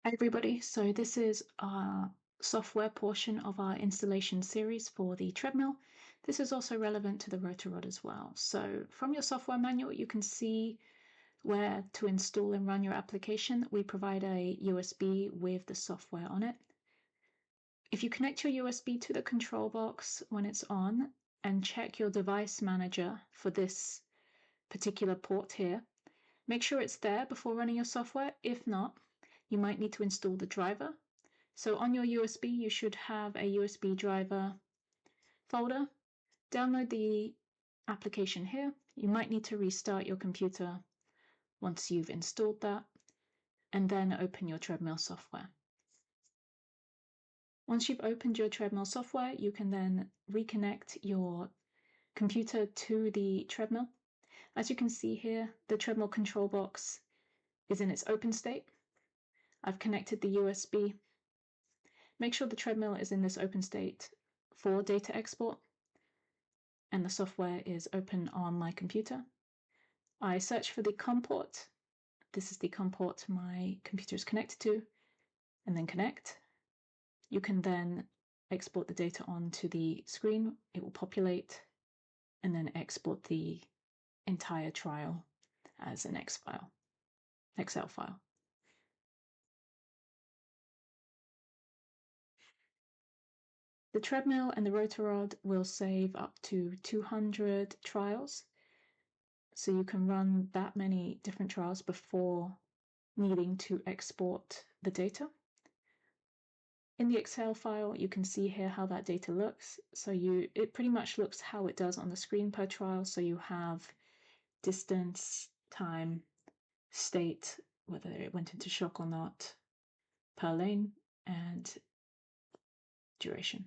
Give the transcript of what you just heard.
Hi everybody, so this is our software portion of our installation series for the treadmill. This is also relevant to the rotor rod as well. So from your software manual, you can see where to install and run your application. We provide a USB with the software on it. If you connect your USB to the control box when it's on and check your device manager for this particular port here, make sure it's there before running your software. If not, you might need to install the driver. So on your USB, you should have a USB driver folder. Download the application here. You might need to restart your computer once you've installed that, and then open your treadmill software. Once you've opened your treadmill software, you can then reconnect your computer to the treadmill. As you can see here, the treadmill control box is in its open state. I've connected the USB. Make sure the treadmill is in this open state for data export, and the software is open on my computer. I search for the COM port. This is the COM port my computer is connected to, and then connect. You can then export the data onto the screen. It will populate and then export the entire trial as an Excel file. The treadmill and the rotor rod will save up to 200 trials. So you can run that many different trials before needing to export the data. In the Excel file, you can see here how that data looks. So it pretty much looks how it does on the screen per trial. So you have distance, time, state, whether it went into shock or not, per lane, and duration.